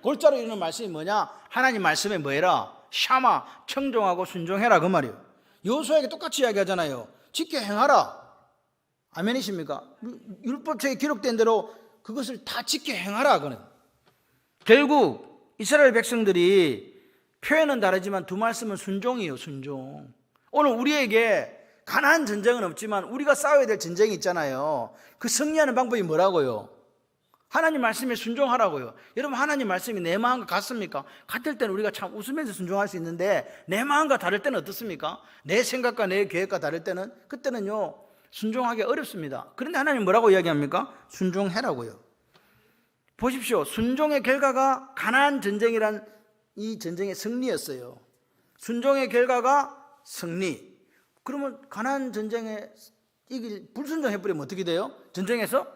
골자로 이루는 말씀이 뭐냐? 하나님 말씀에 뭐 해라? 샤마, 청종하고 순종해라 그 말이에요. 여호수아에게 똑같이 이야기하잖아요. 지켜 행하라. 아멘이십니까? 율법책에 기록된 대로 그것을 다 지켜 행하라. 그는 결국 이스라엘 백성들이 표현은 다르지만 두 말씀은 순종이에요. 순종. 오늘 우리에게 가나안 전쟁은 없지만 우리가 싸워야 될 전쟁이 있잖아요. 그 승리하는 방법이 뭐라고요? 하나님 말씀에 순종하라고요. 여러분, 하나님 말씀이 내 마음과 같습니까? 같을 때는 우리가 참 웃으면서 순종할 수 있는데 내 마음과 다를 때는 어떻습니까? 내 생각과 내 계획과 다를 때는 그때는요 순종하기 어렵습니다. 그런데 하나님 뭐라고 이야기합니까? 순종해라고요. 보십시오. 순종의 결과가 가나안 전쟁이란 이 전쟁의 승리였어요. 순종의 결과가 승리. 그러면 가나안 전쟁에 이길 불순종해버리면 어떻게 돼요? 전쟁에서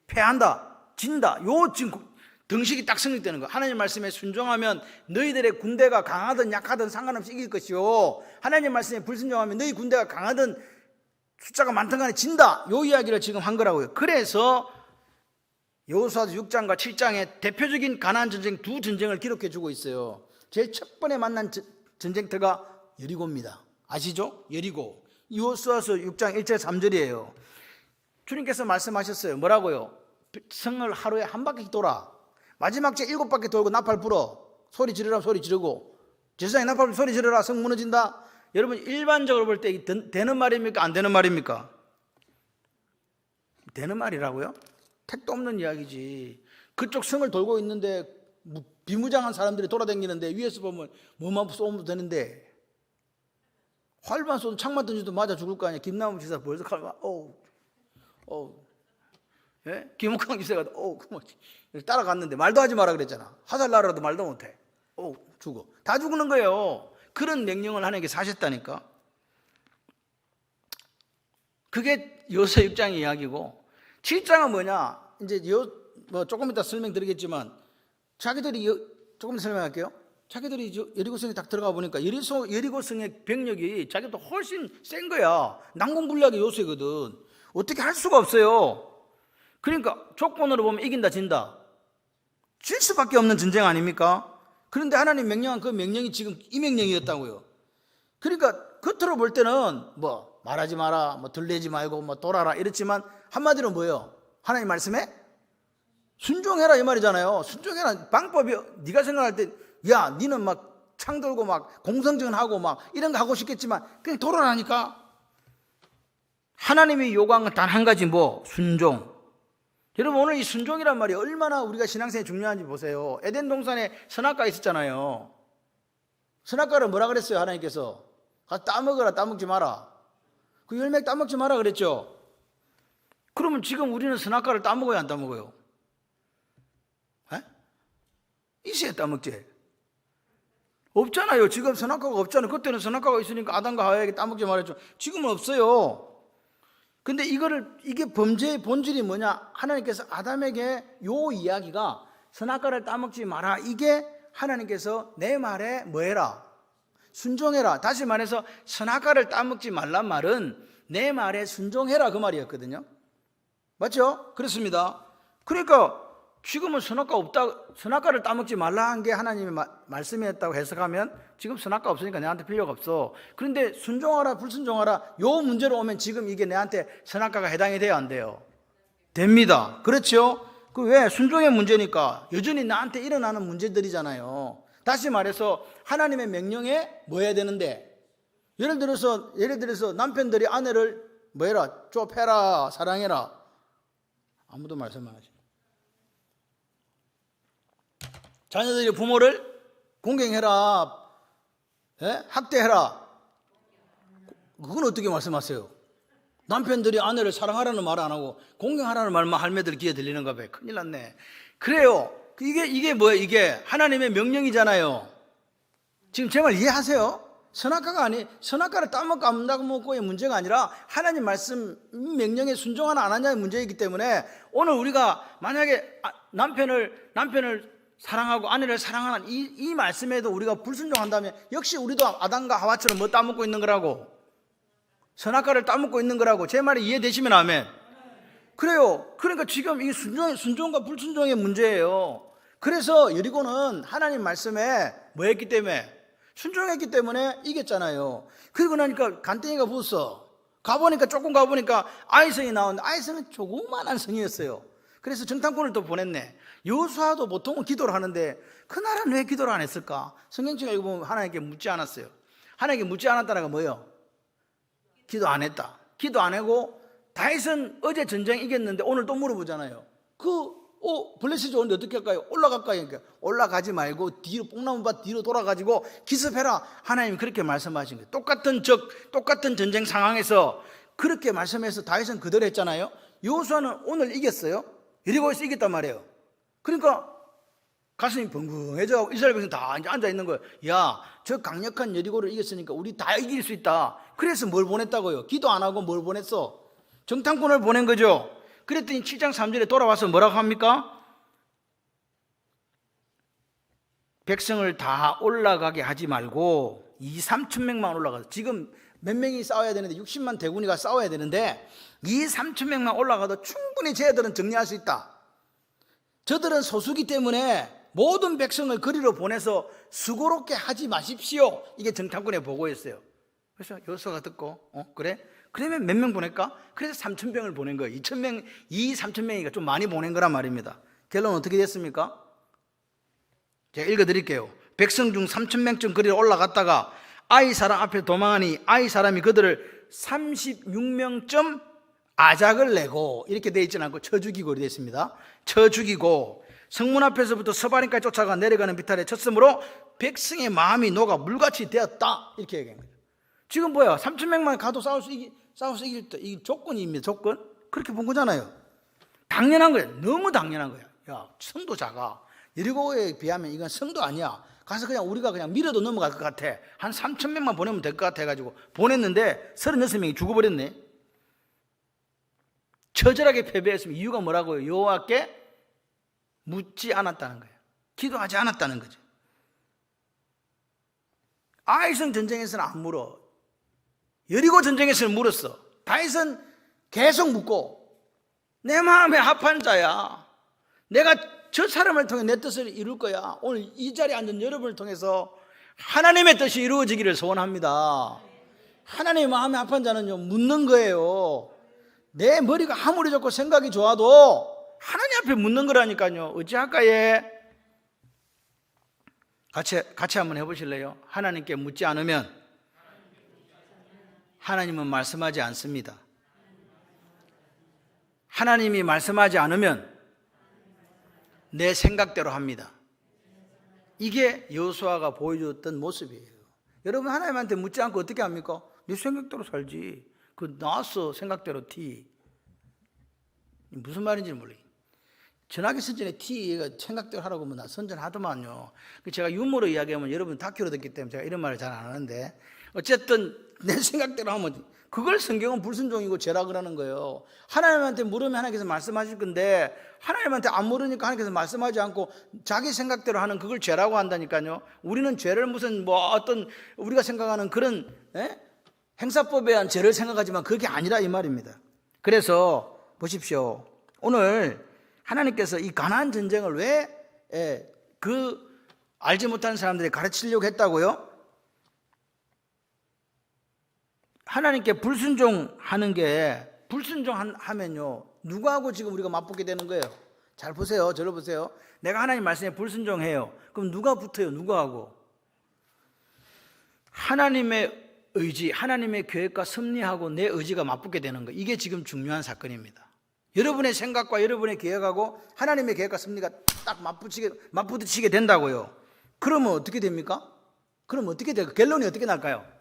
패한다, 진다. 요 지금 등식이 딱 성립되는 거예요. 하나님 말씀에 순종하면 너희들의 군대가 강하든 약하든 상관없이 이길 것이요, 하나님 말씀에 불순종하면 너희 군대가 강하든 숫자가 많든 간에 진다. 요 이야기를 지금 한 거라고요. 그래서 여호수아 6장과 7장에 대표적인 가나안 전쟁 두 전쟁을 기록해 주고 있어요. 제일 첫 번에 만난 전쟁터가 여리고입니다. 아시죠? 여리고. 여호수아서 6장 1절 3절이에요. 주님께서 말씀하셨어요. 뭐라고요? 성을 하루에 한 바퀴 돌아. 마지막 제 7바퀴 돌고 나팔 불어. 소리 지르라 소리 지르고. 제사장이 나팔 불어 소리 지르라 성 무너진다. 여러분, 일반적으로 볼 때 되는 말입니까? 안 되는 말입니까? 되는 말이라고요? 택도 없는 이야기지. 그쪽 성을 돌고 있는데 비무장한 사람들이 돌아다니는데 위에서 보면 뭐만 쏘면 되는데 활만 쏘도 창만 던져도 맞아 죽을 거 아니야. 김남우 지사 벌써 칼만 예? 김욱광 지사가 따라갔는데 말도 하지 마라 그랬잖아. 화살 나라도 말도 못해. 죽어. 다 죽는 거예요. 그런 명령을 하나님께 하셨다니까. 그게 여호수아 6장의 이야기고, 7장은 뭐냐? 이제 조금 이따 설명드리겠지만 자기들이 조금 설명할게요. 자기들이 여리고성에 딱 들어가 보니까 여리고성의 병력이 자기도 훨씬 센 거야. 난공불락의 요새거든. 어떻게 할 수가 없어요. 그러니까 조건으로 보면 이긴다 진다. 질 수밖에 없는 전쟁 아닙니까? 그런데 하나님 명령한 그 명령이 지금 이 명령이었다고요. 그러니까 겉으로 볼 때는 뭐 말하지 마라, 뭐 들리지 말고 뭐 돌아라 이렇지만 한마디로 뭐예요? 하나님 말씀에 순종해라 이 말이잖아요. 순종해라. 방법이 네가 생각할 때 야 니는 막 창 들고 막 공성전하고 막 이런 거 하고 싶겠지만 그냥 돌아라니까. 하나님이 요구한 건 단 한 가지, 뭐? 순종. 여러분, 오늘 이 순종이란 말이 얼마나 우리가 신앙생활에 중요한지 보세요. 에덴 동산에 선악과 있었잖아요. 선악과를 뭐라 그랬어요? 하나님께서 가서 따먹어라, 따먹지 마라. 그 열매 따먹지 마라 그랬죠. 그러면 지금 우리는 선악과를 따먹어요, 안 따먹어요? 있어야 따먹지. 없잖아요. 지금 선악과가 없잖아요. 그때는 선악과가 있으니까 아담과 하와에게 따먹지 말았죠. 지금은 없어요. 근데 이게 범죄의 본질이 뭐냐? 하나님께서 아담에게 요 이야기가 선악과를 따먹지 마라. 이게 하나님께서 내 말에 뭐 해라? 순종해라. 다시 말해서 선악과를 따먹지 말란 말은 내 말에 순종해라 그 말이었거든요. 맞죠? 그렇습니다. 그러니까 지금은 선악과를 따먹지 말라 한 게 하나님의 말씀이었다고 해석하면 지금 선악과 없으니까 내한테 필요가 없어. 그런데 순종하라 불순종하라 요 문제로 오면 지금 이게 내한테 선악과가 해당이 돼야 안 돼요? 됩니다. 그렇죠? 왜? 순종의 문제니까. 여전히 나한테 일어나는 문제들이잖아요. 다시 말해서 하나님의 명령에 뭐 해야 되는데, 예를 들어서 남편들이 아내를 뭐 해라? 좁혀라, 사랑해라. 아무도 말씀 안 하지. 자녀들이 부모를 공경해라, 학대해라. 그건 어떻게 말씀하세요? 남편들이 아내를 사랑하라는 말 안 하고 공경하라는 말만 할매들 귀에 들리는가 봐. 큰일 났네. 그래요. 이게 뭐예요? 이게 하나님의 명령이잖아요. 지금 제 말 이해하세요? 선악과를 따먹고 안 따먹고의 문제가 아니라 하나님 말씀 명령에 순종하나 안 하냐의 문제이기 때문에 오늘 우리가 만약에 남편을 사랑하고 아내를 사랑하는 이 말씀에도 우리가 불순종한다면 역시 우리도 아담과 하와처럼 뭐 따먹고 있는 거라고, 선악과를 따먹고 있는 거라고. 제 말이 이해되시면 아멘. 그래요. 그러니까 지금 이 순종과 불순종의 문제예요. 그래서 여리고는 하나님 말씀에 뭐 했기 때문에? 순종했기 때문에 이겼잖아요. 그리고 나니까 간땡이가 부었어. 가보니까 조금 가보니까 아이성이 나오는데 아이성은 조그만한 성이었어요. 그래서 정탐꾼을 또 보냈네. 여호수아도 보통은 기도를 하는데 그 나라는 왜 기도를 안 했을까? 성경책에 읽어보면 하나님께 묻지 않았어요. 하나님께 묻지 않았다는 건 뭐예요? 기도 안 했다. 기도 안 하고 다윗은 어제 전쟁 이겼는데 오늘 또 물어보잖아요. 블레셋이 오는데 어떻게 할까요? 올라갈까요? 그러니까 올라가지 말고 뒤로 뽕나무밭 뒤로 돌아가지고 기습해라. 하나님이 그렇게 말씀하신 거예요. 똑같은 전쟁 상황에서 그렇게 말씀해서 다윗은 그대로 했잖아요. 여호수아는 오늘 이겼어요. 여리고에서 이겼단 말이에요. 그러니까 가슴이 벙벙해져 이스라엘 백성 다 앉아 있는 거예요. 야, 저 강력한 여리고를 이겼으니까 우리 다 이길 수 있다. 그래서 뭘 보냈다고요? 기도 안 하고 뭘 보냈어? 정탐꾼을 보낸 거죠. 그랬더니 7장 3절에 돌아와서 뭐라고 합니까? 백성을 다 올라가게 하지 말고 2-3천 명만 올라가서, 지금 몇 명이 싸워야 되는데 60만 대군이가 싸워야 되는데 2-3천 명만 올라가도 충분히 쟤들은 정리할 수 있다. 저들은 소수기 때문에 모든 백성을 거리로 보내서 수고롭게 하지 마십시오. 이게 정탐꾼의 보고였어요. 그래서 여호수아가 듣고 그래? 그러면 몇 명 보낼까? 그래서 3,000명을 보낸 거예요. 2,000명, 3,000명이니까 좀 많이 보낸 거란 말입니다. 결론은 어떻게 됐습니까? 제가 읽어드릴게요. 백성 중 3,000명쯤 거리로 올라갔다가 아이 사람 앞에 도망하니 아이 사람이 그들을 36명쯤 아작을 내고, 이렇게 되어 있지는 않고 쳐 죽이고 되어 있습니다. 쳐 죽이고 성문 앞에서부터 서바림까지 쫓아가 내려가는 비탈에 쳤으므로 백성의 마음이 녹아 물같이 되었다. 이렇게 얘기한 거예요. 지금 뭐야? 3,000명만 가도 싸워서 이길 때, 이 조건입니다. 조건. 그렇게 본 거잖아요. 당연한 거예요. 너무 당연한 거예요. 야, 성도 작아. 여리고에 비하면 이건 성도 아니야. 가서 그냥 우리가 그냥 밀어도 넘어갈 것 같아. 한 3,000명만 보내면 될 것 같아 가지고 보냈는데 36명이 죽어버렸네. 처절하게 패배했으면 이유가 뭐라고요? 여호와께 묻지 않았다는 거예요. 기도하지 않았다는 거죠. 아이성 전쟁에서는 안 물어. 여리고 전쟁에서는 물었어. 다윗은 계속 묻고, 내 마음에 합한 자야. 내가 저 사람을 통해 내 뜻을 이룰 거야. 오늘 이 자리에 앉은 여러분을 통해서 하나님의 뜻이 이루어지기를 소원합니다. 하나님의 마음에 합한 자는요, 묻는 거예요. 내 머리가 아무리 좋고 생각이 좋아도 하나님 앞에 묻는 거라니까요. 어찌할까 예? 같이 한번 해보실래요? 하나님께 묻지 않으면 하나님은 말씀하지 않습니다. 하나님이 말씀하지 않으면 내 생각대로 합니다. 이게 여호수아가 보여줬던 모습이에요. 여러분, 하나님한테 묻지 않고 어떻게 합니까? 네 생각대로 살지. 그 나왔어, 생각대로 티. 무슨 말인지 몰라요. 전하기 선전에 티가 생각대로 하라고 하면 나 선전하더만요. 제가 유머로 이야기하면 여러분 다큐로 듣기 때문에 제가 이런 말을 잘 안 하는데, 어쨌든 내 생각대로 하면 그걸 성경은 불순종이고 죄라 그러는 거예요. 하나님한테 물으면 하나님께서 말씀하실 건데 하나님한테 안 물으니까 하나님께서 말씀하지 않고 자기 생각대로 하는 그걸 죄라고 한다니까요. 우리는 죄를 무슨 어떤 우리가 생각하는 그런 행사법에 의한 죄를 생각하지만 그게 아니라 이 말입니다. 그래서 보십시오. 오늘 하나님께서 이 가나안 전쟁을 왜 알지 못하는 사람들이 가르치려고 했다고요? 하나님께 불순종하면요, 누구하고 지금 우리가 맞붙게 되는 거예요? 잘 보세요. 저를 보세요. 내가 하나님 말씀에 불순종해요. 그럼 누가 붙어요? 누구하고? 하나님의 의지, 하나님의 계획과 섭리하고 내 의지가 맞붙게 되는 거예요. 이게 지금 중요한 사건입니다. 여러분의 생각과 여러분의 계획하고 하나님의 계획과 섭리가 딱 맞부딪히게 된다고요. 그러면 어떻게 됩니까? 그럼 어떻게 돼요? 결론이 어떻게 날까요?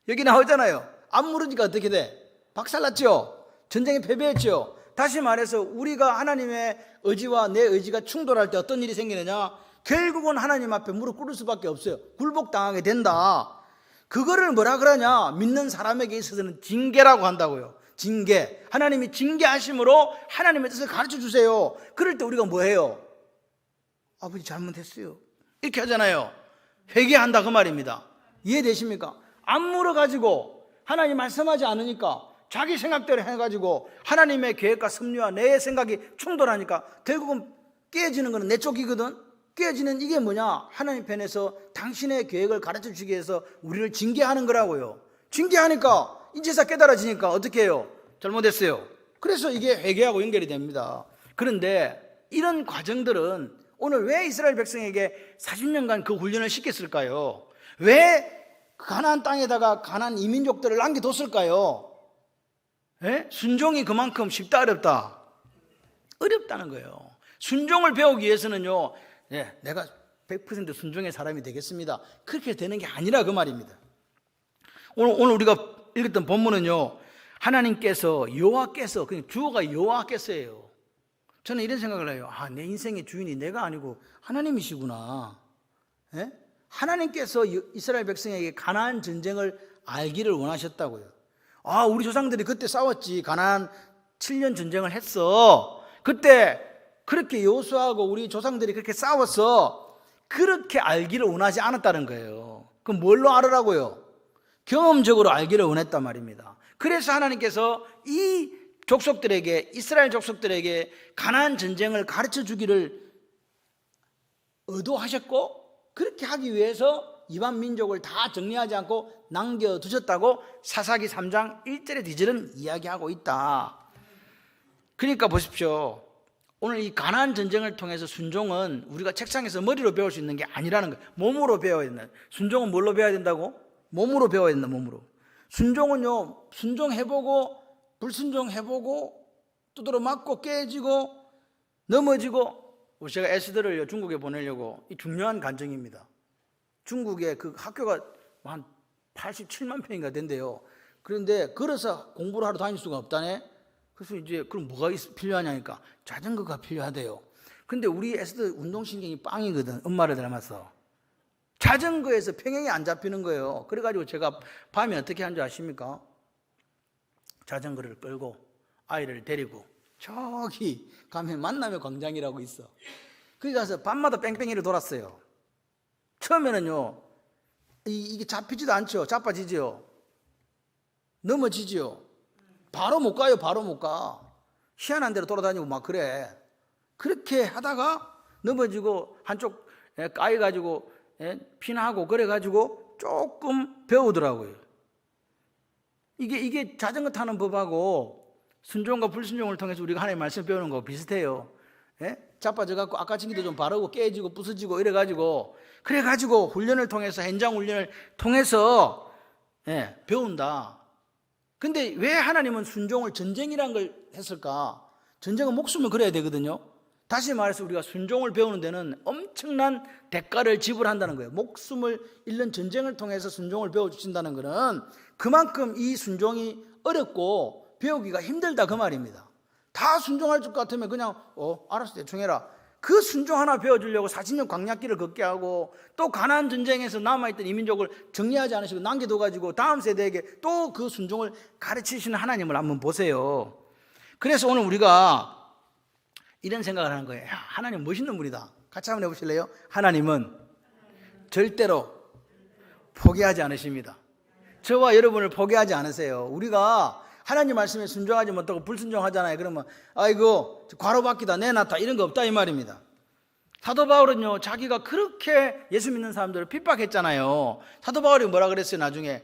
여기 나오잖아요. 안 물으니까 어떻게 돼? 박살났죠? 전쟁에 패배했죠? 다시 말해서 우리가 하나님의 의지와 내 의지가 충돌할 때 어떤 일이 생기느냐? 결국은 하나님 앞에 무릎 꿇을 수밖에 없어요. 굴복당하게 된다. 그거를 뭐라 그러냐? 믿는 사람에게 있어서는 징계라고 한다고요. 징계. 하나님이 징계하심으로 하나님의 뜻을 가르쳐 주세요. 그럴 때 우리가 뭐 해요? 아버지 잘못했어요. 이렇게 하잖아요. 회개한다 그 말입니다. 이해되십니까? 안 물어가지고 하나님 말씀하지 않으니까 자기 생각대로 해가지고 하나님의 계획과 섭리와 내 생각이 충돌하니까 결국은 깨지는 거는 내 쪽이거든. 깨지는 이게 뭐냐? 하나님 편에서 당신의 계획을 가르쳐 주기 위해서 우리를 징계하는 거라고요. 징계하니까 이제서 깨달아지니까 어떻게 해요? 잘못했어요. 그래서 이게 회개하고 연결이 됩니다. 그런데 이런 과정들은 오늘 왜 이스라엘 백성에게 40년간 그 훈련을 시켰을까요? 왜 가나안 땅에다가 가나안 이민족들을 남겨뒀을까요? 예? 순종이 그만큼 쉽다 어렵다? 어렵다는 거예요. 순종을 배우기 위해서는요, 예, 내가 100% 순종의 사람이 되겠습니다, 그렇게 되는 게 아니라 그 말입니다. 오늘 우리가 읽었던 본문은요, 하나님께서 여호와께서, 그냥 주어가 여호와께서예요. 저는 이런 생각을 해요. 내 인생의 주인이 내가 아니고 하나님이시구나. 예? 하나님께서 이스라엘 백성에게 가나안 전쟁을 알기를 원하셨다고요. 우리 조상들이 그때 싸웠지. 가나안 7년 전쟁을 했어. 그때 그렇게 여호수아하고 우리 조상들이 그렇게 싸웠어. 그렇게 알기를 원하지 않았다는 거예요. 그럼 뭘로 알으라고요? 경험적으로 알기를 원했단 말입니다. 그래서 하나님께서 이 족속들에게, 이스라엘 족속들에게 가나안 전쟁을 가르쳐 주기를 의도하셨고, 그렇게 하기 위해서 이방 민족을 다 정리하지 않고 남겨두셨다고 사사기 3장 1절에 뒤절은 이야기하고 있다. 그러니까 보십시오. 오늘 이 가나안 전쟁을 통해서 순종은 우리가 책상에서 머리로 배울 수 있는 게 아니라는 거예요. 몸으로 배워야 된다. 순종은 뭘로 배워야 된다고? 몸으로 배워야 된다. 몸으로. 순종은요, 순종해보고 불순종해보고 두드러 맞고 깨지고 넘어지고. 제가 에스더를 중국에 보내려고, 이 중요한 간증입니다. 중국에 그 학교가 한 87만 평인가 된대요. 그런데 걸어서 공부를 하러 다닐 수가 없다네. 그래서 이제 그럼 뭐가 필요하냐니까 자전거가 필요하대요. 근데 우리 에스더 운동신경이 빵이거든. 엄마를 닮아서. 자전거에서 평행이 안 잡히는 거예요. 그래가지고 제가 밤에 어떻게 한 줄 아십니까? 자전거를 끌고 아이를 데리고 저기 가면 만남의 광장이라고 있어. 거기 가서 밤마다 뺑뺑이를 돌았어요. 처음에는요, 이게 잡히지도 않죠. 자빠지죠. 넘어지죠. 바로 못 가요. 바로 못 가. 희한한 데로 돌아다니고 막 그래. 그렇게 하다가 넘어지고 한쪽 까여가지고 피나고 그래가지고 조금 배우더라고요. 이게 자전거 타는 법하고 순종과 불순종을 통해서 우리가 하나님의 말씀 배우는 거 비슷해요. 자빠져갖고 아까친기도 좀 바르고 깨지고 부서지고 이래가지고, 그래가지고 훈련을 통해서, 현장 훈련을 통해서 배운다. 근데 왜 하나님은 순종을 전쟁이란 걸 했을까? 전쟁은 목숨을 걸어야 되거든요. 다시 말해서 우리가 순종을 배우는 데는 엄청난 대가를 지불한다는 거예요. 목숨을 잃는 전쟁을 통해서 순종을 배워주신다는 것은 그만큼 이 순종이 어렵고 배우기가 힘들다 그 말입니다. 다 순종할 것 같으면 그냥 알았어 대충 해라. 그 순종 하나 배워주려고 40년 광야길을 걷게 하고, 또 가나안 전쟁에서 남아있던 이민족을 정리하지 않으시고 남겨둬가지고 다음 세대에게 또 그 순종을 가르치시는 하나님을 한번 보세요. 그래서 오늘 우리가 이런 생각을 하는 거예요. 하나님 멋있는 분이다. 같이 한번 해보실래요? 하나님은 절대로 포기하지 않으십니다. 저와 여러분을 포기하지 않으세요. 우리가 하나님 말씀에 순종하지 못하고 불순종하잖아요. 그러면 아이고 과로받기다, 내놨다, 이런 거 없다 이 말입니다. 사도 바울은요, 자기가 그렇게 예수 믿는 사람들을 핍박했잖아요. 사도 바울이 뭐라 그랬어요? 나중에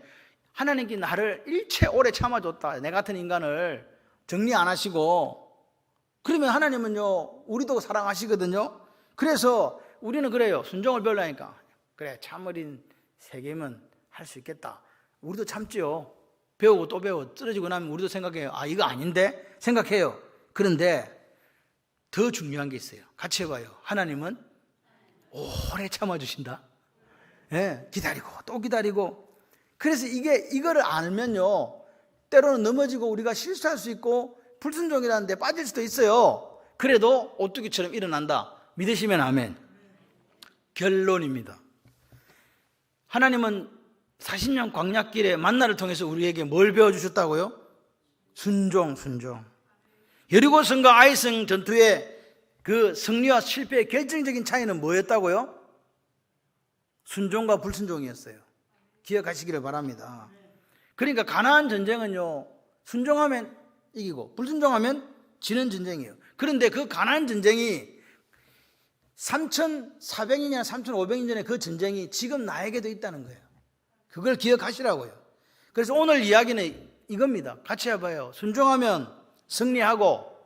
하나님께 나를 일체 오래 참아줬다. 내 같은 인간을 정리 안 하시고. 그러면 하나님은요, 우리도 사랑하시거든요. 그래서 우리는 그래요. 순종을 배우려니까 그래, 참어린 세겜은 할 수 있겠다. 우리도 참지요. 배우고 또 배우고 쓰러지고 나면 우리도 생각해요. 이거 아닌데? 생각해요. 그런데 더 중요한 게 있어요. 같이 해봐요. 하나님은 오래 참아주신다. 기다리고 또 기다리고. 그래서 이거를 알면요, 때로는 넘어지고 우리가 실수할 수 있고 불순종이라는 데 빠질 수도 있어요. 그래도 오뚜기처럼 일어난다. 믿으시면 아멘. 결론입니다. 하나님은 40년 광야길의 만나를 통해서 우리에게 뭘 배워주셨다고요? 순종. 여리고성과 아이성 전투의 그 승리와 실패의 결정적인 차이는 뭐였다고요? 순종과 불순종이었어요. 기억하시기를 바랍니다. 그러니까 가나안 전쟁은요, 순종하면 이기고 불순종하면 지는 전쟁이에요. 그런데 그 가나안 전쟁이 3,400년이나 3,500년 전에 그 전쟁이 지금 나에게도 있다는 거예요. 그걸 기억하시라고요. 그래서 오늘 이야기는 이겁니다. 같이 해봐요. 순종하면 승리하고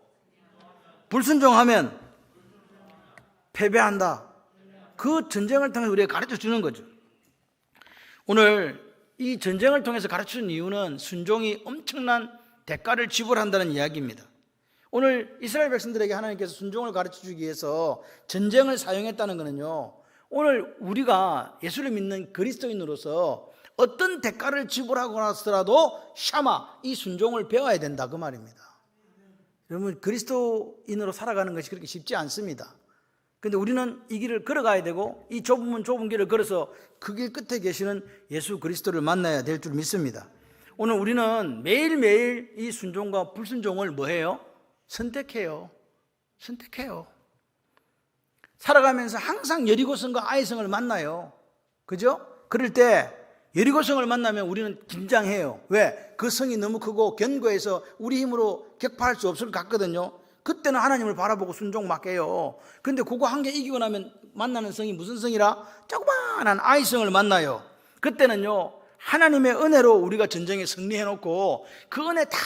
불순종하면 패배한다. 그 전쟁을 통해서 우리가 가르쳐 주는 거죠. 오늘 이 전쟁을 통해서 가르쳐 주는 이유는 순종이 엄청난 대가를 지불한다는 이야기입니다. 오늘 이스라엘 백성들에게 하나님께서 순종을 가르쳐 주기 위해서 전쟁을 사용했다는 것은요, 오늘 우리가 예수를 믿는 그리스도인으로서 어떤 대가를 지불하고 나서라도 샤마, 이 순종을 배워야 된다, 그 말입니다. 여러분, 그리스도인으로 살아가는 것이 그렇게 쉽지 않습니다. 근데 우리는 이 길을 걸어가야 되고, 이 좁은 길을 걸어서 그 길 끝에 계시는 예수 그리스도를 만나야 될 줄 믿습니다. 오늘 우리는 매일매일 이 순종과 불순종을 뭐해요? 선택해요. 살아가면서 항상 여리고성과 아이성을 만나요. 그죠? 그럴 때 여리고성을 만나면 우리는 긴장해요. 왜? 그 성이 너무 크고 견고해서 우리 힘으로 격파할 수 없을 것 같거든요. 그때는 하나님을 바라보고 순종 맡겨요. 근데 그거 한 개 이기고 나면 만나는 성이 무슨 성이라? 조그마한 아이성을 만나요. 그때는요, 하나님의 은혜로 우리가 전쟁에 승리해놓고 그 은혜 다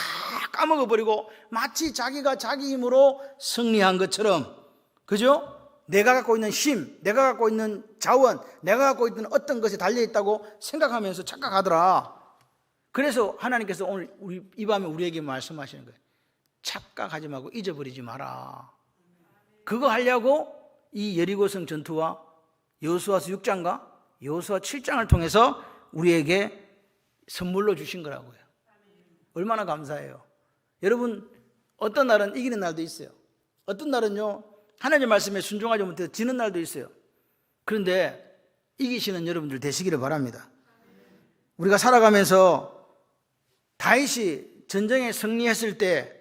까먹어버리고 마치 자기가 자기 힘으로 승리한 것처럼, 그죠? 내가 갖고 있는 힘, 내가 갖고 있는 자원, 내가 갖고 있는 어떤 것이 달려있다고 생각하면서 착각하더라. 그래서 하나님께서 오늘 이 밤에 우리에게 말씀하시는 거예요. 착각하지 말고 잊어버리지 마라. 그거 하려고 이 여리고성 전투와 여호수아서 6장과 여호수아 7장을 통해서 우리에게 선물로 주신 거라고요. 얼마나 감사해요. 여러분, 어떤 날은 이기는 날도 있어요. 어떤 날은요, 하나님의 말씀에 순종하지 못해서 지는 날도 있어요. 그런데 이기시는 여러분들 되시기를 바랍니다. 우리가 살아가면서 다윗이 전쟁에 승리했을 때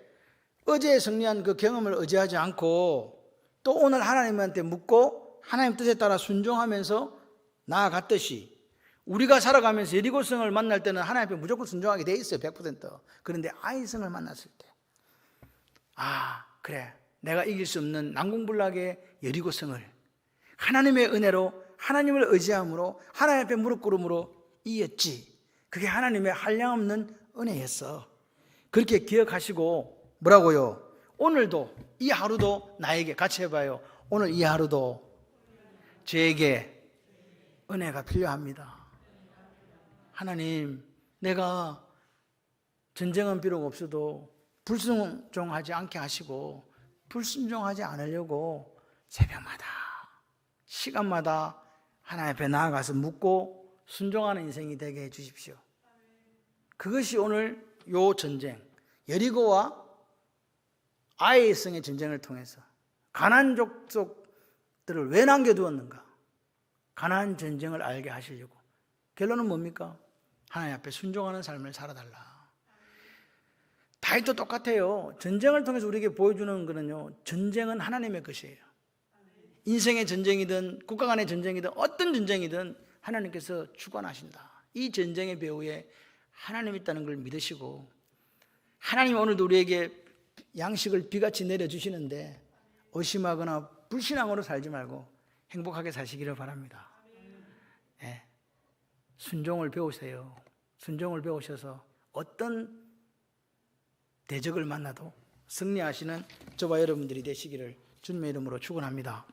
어제 승리한 그 경험을 의지하지 않고 또 오늘 하나님한테 묻고 하나님 뜻에 따라 순종하면서 나아갔듯이 우리가 살아가면서 여리고성을 만날 때는 하나님 앞에 무조건 순종하게 돼 있어요. 100%. 그런데 아이성을 만났을 때, 그래, 내가 이길 수 없는 난공불락의 여리고성을 하나님의 은혜로, 하나님을 의지함으로, 하나님 앞에 무릎 꿇음으로 이겼지. 그게 하나님의 한량없는 은혜였어. 그렇게 기억하시고, 뭐라고요? 오늘도, 이 하루도 나에게, 같이 해봐요. 오늘 이 하루도 저에게 은혜가 필요합니다. 하나님, 내가 전쟁은 비록 없어도 불순종하지 않게 하시고 불순종하지 않으려고 새벽마다, 시간마다 하나님 앞에 나아가서 묻고 순종하는 인생이 되게 해 주십시오. 그것이 오늘 요 전쟁, 여리고와 아이의 성의 전쟁을 통해서 가나안 족속들을 왜 남겨두었는가? 가나안 전쟁을 알게 하시려고. 결론은 뭡니까? 하나님 앞에 순종하는 삶을 살아달라. 다윗도 똑같아요. 전쟁을 통해서 우리에게 보여주는 거는요, 전쟁은 하나님의 것이에요. 인생의 전쟁이든 국가 간의 전쟁이든 어떤 전쟁이든 하나님께서 주관하신다. 이 전쟁의 배후에 하나님이 있다는 걸 믿으시고, 하나님 오늘도 우리에게 양식을 비같이 내려주시는데 의심하거나 불신앙으로 살지 말고 행복하게 사시기를 바랍니다. 네. 순종을 배우세요. 순종을 배우셔서 어떤 대적을 만나도 승리하시는 저와 여러분들이 되시기를 주님의 이름으로 축원합니다.